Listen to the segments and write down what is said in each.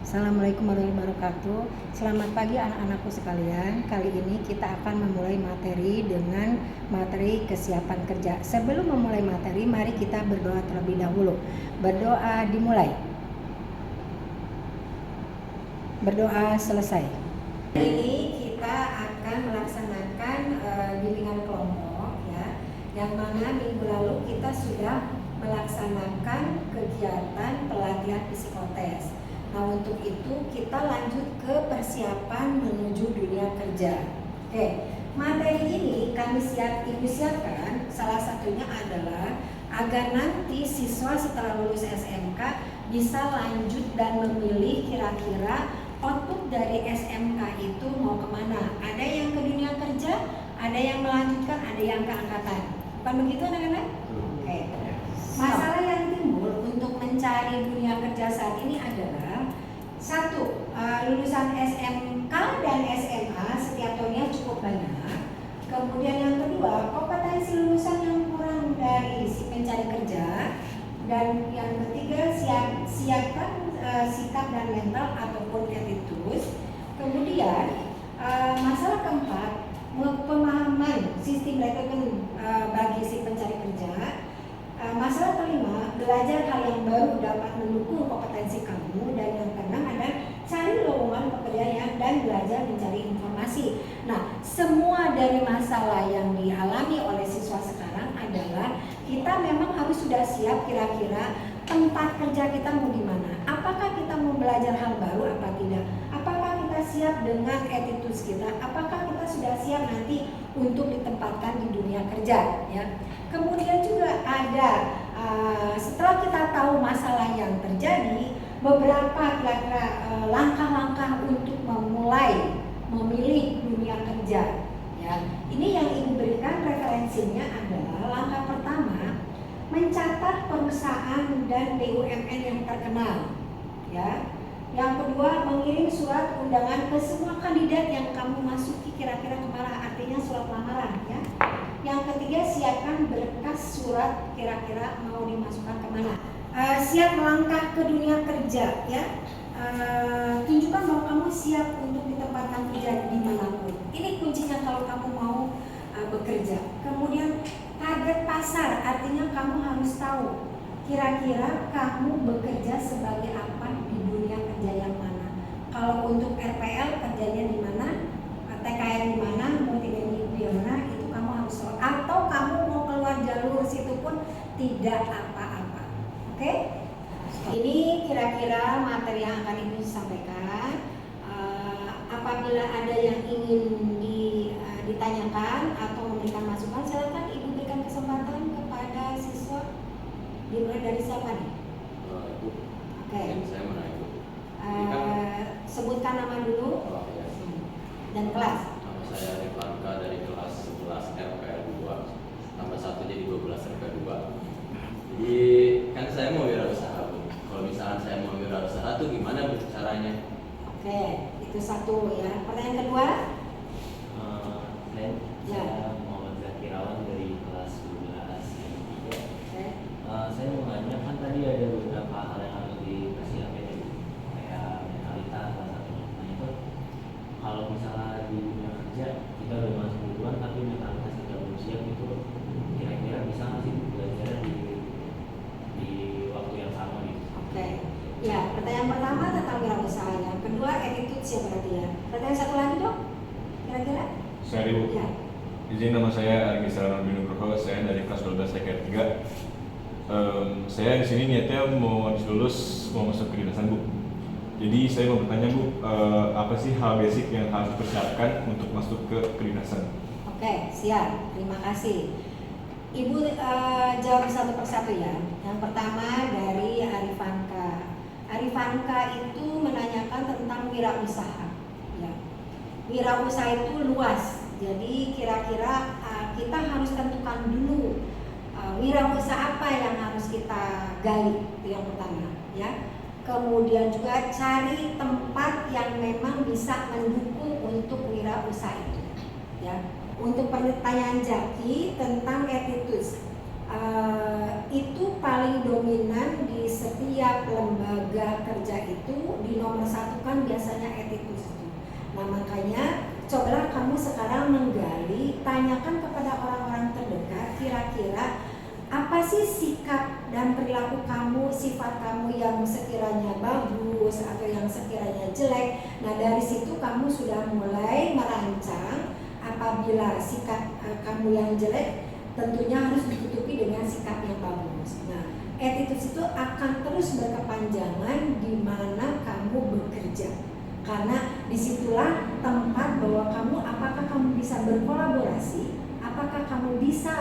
Assalamualaikum warahmatullahi wabarakatuh. Selamat pagi anak-anakku sekalian. Kali ini kita akan memulai materi dengan materi kesiapan kerja. Sebelum memulai materi, mari kita berdoa terlebih dahulu. Berdoa dimulai. Berdoa selesai. Hari ini kita akan melaksanakan bimbingan kelompok ya, yang mana minggu lalu kita sudah melaksanakan kegiatan pelatihan psikotes. Nah, untuk itu kita lanjut ke persiapan menuju dunia kerja. Oke, materi ini Ibu siapkan salah satunya adalah agar nanti siswa setelah lulus SMK bisa lanjut dan memilih kira-kira output dari SMK itu mau kemana. Ada yang ke dunia kerja, ada yang melanjutkan, ada yang ke angkatan. Bukan begitu anak-anak? Oke. Masalah yang timbul untuk mencari dunia kerja saat ini adalah satu, lulusan SMK dan SMA setiap tahunnya cukup banyak. Kemudian yang kedua, kompetensi lulusan yang kurang dari si pencari kerja. Dan yang ketiga, siapkan sikap dan mental ataupun attitude. Kemudian masalah keempat, pemahaman sistem rekrutmen bagi si pencari kerja. Masalah kelima, belajar hal yang baru dapat mendukung kompetensi kamu. Dan yang keenam adalah cari lowongan pekerjaan dan belajar mencari informasi. Nah, semua dari masalah yang dialami oleh siswa sekarang adalah kita memang harus sudah siap kira-kira tempat kerja kita mau di mana. Apakah kita mau belajar hal baru apa tidak? Apakah kita siap dengan attitude kita? Apakah kita sudah siap nanti untuk ditempatkan di dunia kerja ya? Kemudian juga ada setelah kita tahu masalah yang terjadi, beberapa kira-kira langkah-langkah untuk memulai memilih dunia kerja ya. Ini yang Ibu berikan referensinya adalah langkah pertama, mencatat perusahaan dan BUMN yang terkenal ya. Yang kedua, mengirim surat undangan ke semua kandidat yang kamu masuki kira-kira kemana, artinya surat lamaran ya. Yang ketiga, siapkan berkas surat kira-kira mau dimasukkan kemana. Siap melangkah ke dunia kerja ya. Tunjukkan bahwa kamu siap untuk ditempatkan kerja dimanapun. Ini kuncinya kalau kamu mau bekerja. Kemudian target pasar, artinya kamu harus tahu kira-kira kamu bekerja sebagai apa di dunia kerja yang mana. Kalau untuk RPL kerjanya di mana, TKR di mana, multimedia di mana, itu kamu harus tahu. Atau kamu mau keluar jalur situ pun tidak apa-apa. Oke? Ini kira-kira materi yang akan Ibu sampaikan. Apabila ada yang ingin ditanyakan atau memberikan masukan, silakan Ibu berikan kesempatan kepada siswa. Dimulai dari siapa nih? Ibu. Oke. Saya mana Ibu? Sebutkan nama dulu. Oh, ya. Dan kelas. Nama saya Riflanka dari kelas 11 RPL 2. Tambah 1 jadi 12 RPL 2. Jadi kan saya mau wirausaha Bu. Kalau misalnya saya mau wirausaha tuh gimana Bu caranya? Oke, itu satu ya. Pertanyaan kedua? Saya Muhammad Zakirawan dari kelas 12 yang 3. Saya mau nanya, kan tadi ada beberapa hal yang harus dipersiapkan ya, kayak mentalitas salah satunya. Nah itu kalau misalnya di dunia kerja kita udah masuk duluan tapi mentalitas kita belum siap, itu kira-kira bisa nggak sih belajar di waktu yang sama gitu? Oke. Ya, pertanyaan pertama tentang wirausaha, yang kedua attitude siapa berarti ya. Pertanyaan satu lagi dong, kira-kira? Saya Ibu. Ya. Izin, nama saya Argi Sarana Nugroho, saya dari kelas 12 TKR 3. Saya di sini niatnya mau habis lulus mau masuk kedinasan Bu. Jadi saya mau bertanya Bu, apa sih hal basic yang harus dipersiapkan untuk masuk ke kedinasan? Oke, siap. Terima kasih. Ibu jawab satu persatu ya. Yang pertama dari Arifanka. Arifanka itu menanyakan tentang wirausaha. Ya. Wirausaha itu luas. Jadi kira-kira kita harus tentukan dulu wirausaha apa yang harus kita gali, itu yang pertama ya. Kemudian juga cari tempat yang memang bisa mendukung untuk wirausaha itu ya. Untuk pertanyaan Jaki tentang attitude, itu paling dominan di setiap lembaga kerja itu di nomor satu kan biasanya attitude itu. Nah makanya cobalah kamu sekarang menggali, tanyakan kepada orang-orang terdekat kira-kira apa sih sikap dan perilaku kamu, sifat kamu yang sekiranya bagus atau yang sekiranya jelek. Nah dari situ kamu sudah mulai merancang apabila sikap kamu yang jelek tentunya harus ditutupi dengan sikap yang bagus. Nah attitude itu akan terus berkepanjangan di mana kamu bekerja, karena disitulah tempat bahwa kamu apakah kamu bisa berkolaborasi, apakah kamu bisa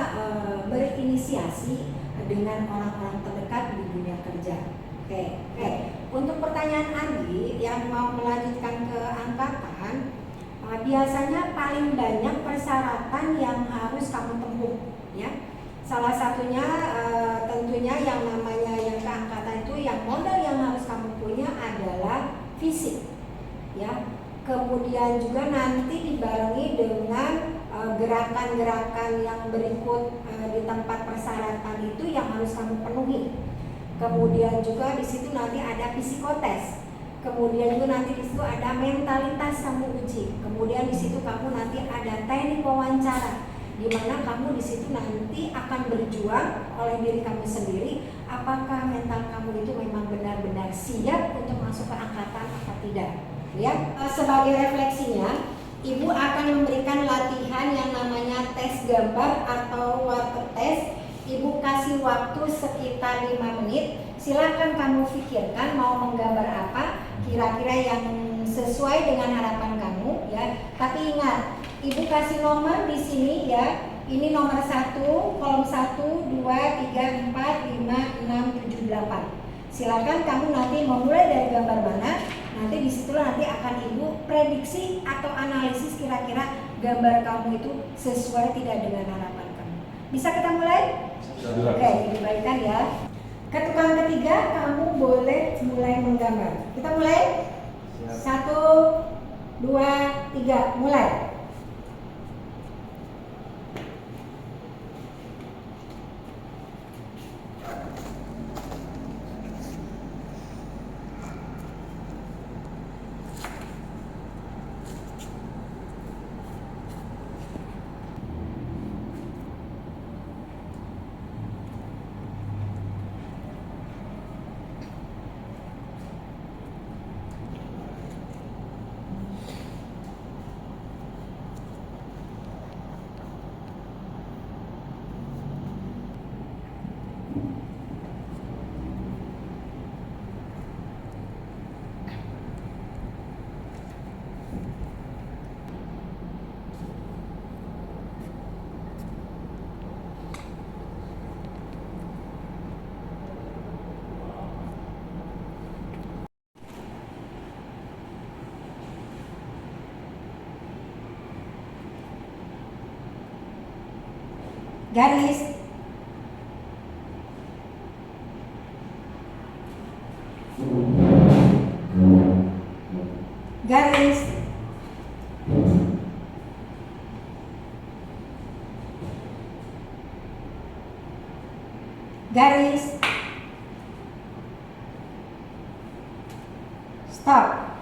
berinisiasi dengan orang-orang terdekat di dunia kerja. Oke. Untuk pertanyaan Andi yang mau melanjutkan ke angkatan, biasanya paling banyak persyaratan yang harus kamu tempuh, ya. Salah satunya tentunya yang namanya yang keangkatan itu yang modal yang harus kamu punya adalah fisik, ya. Kemudian juga nanti dibarengi dengan gerakan-gerakan yang berikut di tempat persyaratan itu yang harus kamu penuhi. Kemudian juga di situ nanti ada psikotes. Kemudian juga nanti di situ ada mentalitas kamu uji. Kemudian di situ kamu nanti ada teknik wawancara, di mana kamu di situ nanti akan berjuang oleh diri kamu sendiri apakah mental kamu itu memang benar-benar siap untuk masuk ke angkatan atau tidak. Ya, sebagai refleksinya, Ibu akan memberikan latihan yang namanya tes gambar atau water test. Ibu kasih waktu sekitar 5 menit. Silakan kamu pikirkan mau menggambar apa, kira-kira yang sesuai dengan harapan kamu, ya. Tapi ingat, Ibu kasih nomor di sini, ya. Ini nomor 1, kolom 1, 2, 3, 4, 5, 6, 7, 8. Silakan kamu nanti memulai dari gambar mana. Nanti disitulah nanti akan Ibu prediksi atau analisis kira-kira gambar kamu itu sesuai tidak dengan harapan kamu. Bisa kita mulai? Oke, dibaikkan ya. Ketukan ketiga, kamu boleh mulai menggambar. Kita mulai? 1, 2, 3, mulai. Garis. Garis. Garis. Stop.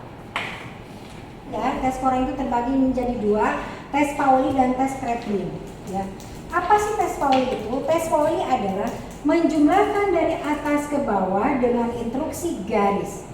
Ya, tes Cora itu terbagi menjadi 2, tes Pauli dan tes Kraepelin. Ya. Apa sih tes Pauli itu? Tes Pauli adalah menjumlahkan dari atas ke bawah dengan instruksi garis.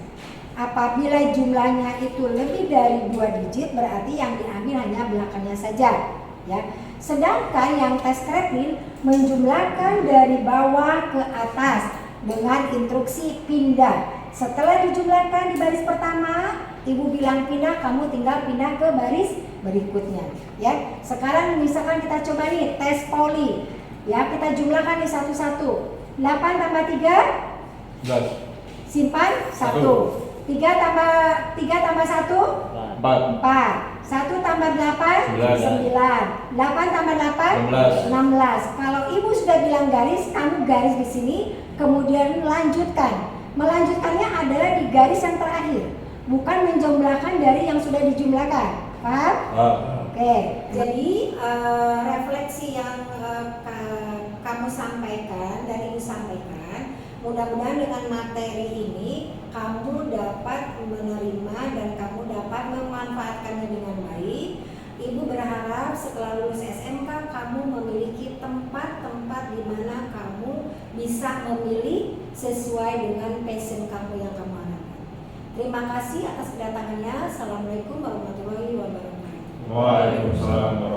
Apabila jumlahnya itu lebih dari 2 digit, berarti yang diambil hanya belakangnya saja. Ya. Sedangkan yang tes Kraepelin menjumlahkan dari bawah ke atas dengan instruksi pindah. Setelah dijumlahkan di baris pertama, Ibu bilang pindah, kamu tinggal pindah ke baris berikutnya. Ya, sekarang misalkan kita coba nih tes Pauli. Ya, kita jumlahkan nih satu-satu. 8 tambah 3 11. simpan 1. 3 tambah 1 4. 1 tambah 8 9. 8 tambah 8 16. Kalau Ibu sudah bilang garis, kamu garis di sini, kemudian melanjutkan. Melanjutkannya adalah di garis yang terakhir, bukan menjumlahkan dari yang sudah dijumlahkan. Paham? Oke. Jadi refleksi yang kamu sampaikan dan Ibu sampaikan, mudah-mudahan dengan materi ini kamu dapat menerima dan kamu dapat memanfaatkannya dengan baik. Ibu berharap setelah lulus SMK kamu memiliki tempat-tempat di mana kamu bisa memilih sesuai dengan passion kamu yang kamu harapkan. Terima kasih atas kedatangannya. Assalamualaikum warahmatullahi wabarakatuh. Waalaikumsalam.